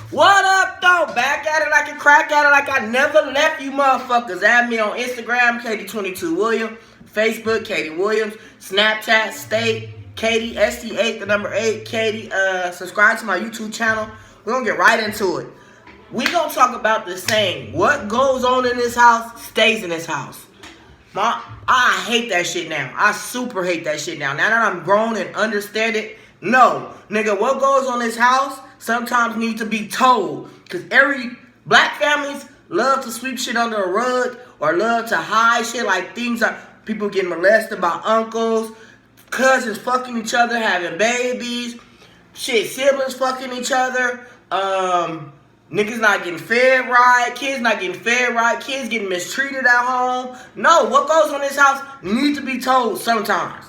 What up, though? Back at it like a crack at it like I never left you motherfuckers. Add me on Instagram, Katie22Williams, Facebook, Katie Williams, Snapchat, State, Katie, ST8, the number 8, Katie. Subscribe to my YouTube channel. We're gonna get right into it. We gonna talk about the saying, what goes on in this house stays in this house. I hate that shit now. I super hate that shit now. Now that I'm grown and understand it, no. Nigga, what goes on in this house sometimes needs to be told. Because every black families love to sweep shit under a rug or love to hide shit like things are people getting molested by uncles, cousins fucking each other, having babies, shit, siblings fucking each other, niggas not getting fed right, kids not getting fed right, kids getting mistreated at home. No, what goes on in this house needs to be told sometimes.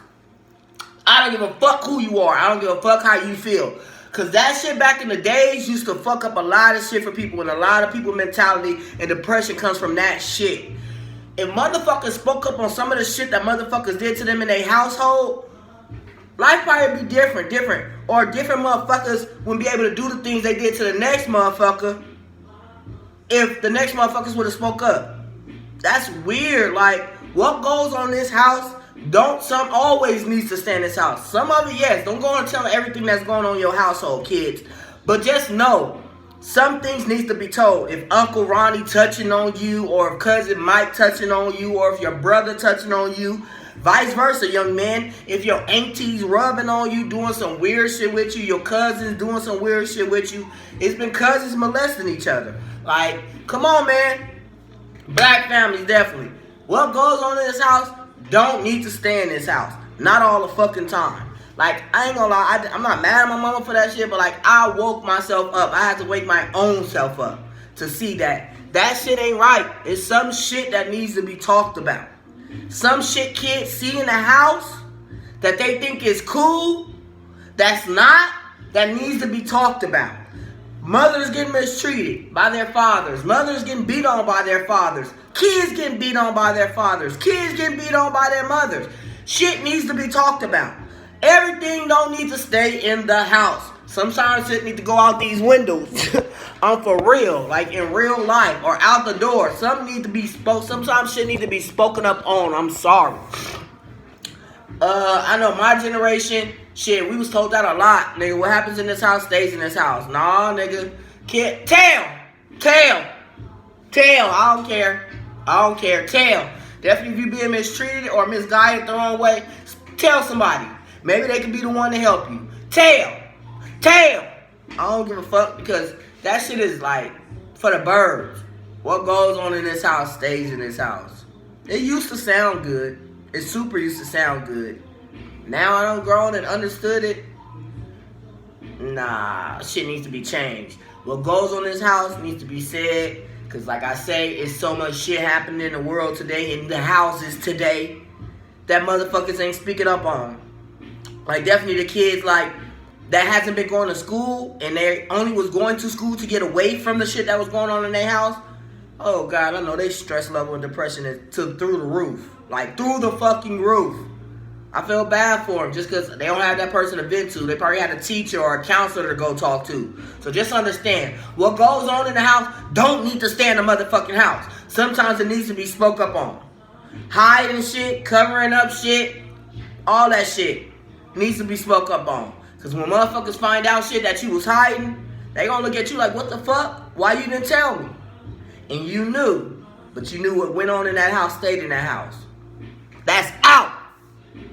I don't give a fuck who you are. I don't give a fuck how you feel. Because that shit back in the days used to fuck up a lot of shit for people. And a lot of people mentality and depression comes from that shit. If motherfuckers spoke up on some of the shit that motherfuckers did to them in their household, life probably be different. Or different motherfuckers wouldn't be able to do the things they did to the next motherfucker if the next motherfuckers would have spoke up. That's weird. Like, what goes on in this house some always needs to stay in this house. Some of it, yes. Don't go and tell everything that's going on in your household, kids. But just know, some things needs to be told. If Uncle Ronnie touching on you, or if Cousin Mike touching on you, or if your brother touching on you, vice versa, young man. If your auntie's rubbing on you, doing some weird shit with you, your cousins doing some weird shit with you, it's been cousins molesting each other. Like, come on, man. Black families, definitely. What goes on in this house don't need to stay in this house. Not all the fucking time. Like, I ain't gonna lie, I'm not mad at my mama for that shit, but like, I woke myself up. I had to wake my own self up to see that shit ain't right. It's some shit that needs to be talked about. Some shit kids see in the house that they think is cool, that needs to be talked about. Mothers getting mistreated by their fathers. Mothers getting beat on by their fathers. Kids getting beat on by their fathers. Kids getting beat on by their mothers. Shit needs to be talked about. Everything don't need to stay in the house. Sometimes shit need to go out these windows. For real. Like in real life. Or out the door. Something need to be sometimes shit need to be spoken up on. I'm sorry. I know my generation, shit, we was told that a lot. Nigga, what happens in this house stays in this house. Nah, nigga. Tell. I don't care. Tell. Definitely if you being mistreated or misguided the wrong way, tell somebody. Maybe they could be the one to help you. Tell. I don't give a fuck because that shit is like for the birds. What goes on in this house stays in this house. It used to sound good. It super used to sound good. Now I done grown and understood it. Nah, shit needs to be changed. What goes on in this house needs to be said. Because like I say, it's so much shit happening in the world today, in the houses today, that motherfuckers ain't speaking up on. Like definitely the kids like that hasn't been going to school and they only was going to school to get away from the shit that was going on in their house. Oh God, I know they stress level and depression is through the roof. Like through the fucking roof. I feel bad for them just because they don't have that person to vent to. They probably had a teacher or a counselor to go talk to. So just understand, what goes on in the house don't need to stay in the motherfucking house. Sometimes it needs to be spoke up on. Hiding shit, covering up shit, all that shit needs to be spoke up on. Because when motherfuckers find out shit that you was hiding, they gonna look at you like, what the fuck? Why you didn't tell me? And you knew. But you knew what went on in that house stayed in that house. That's out.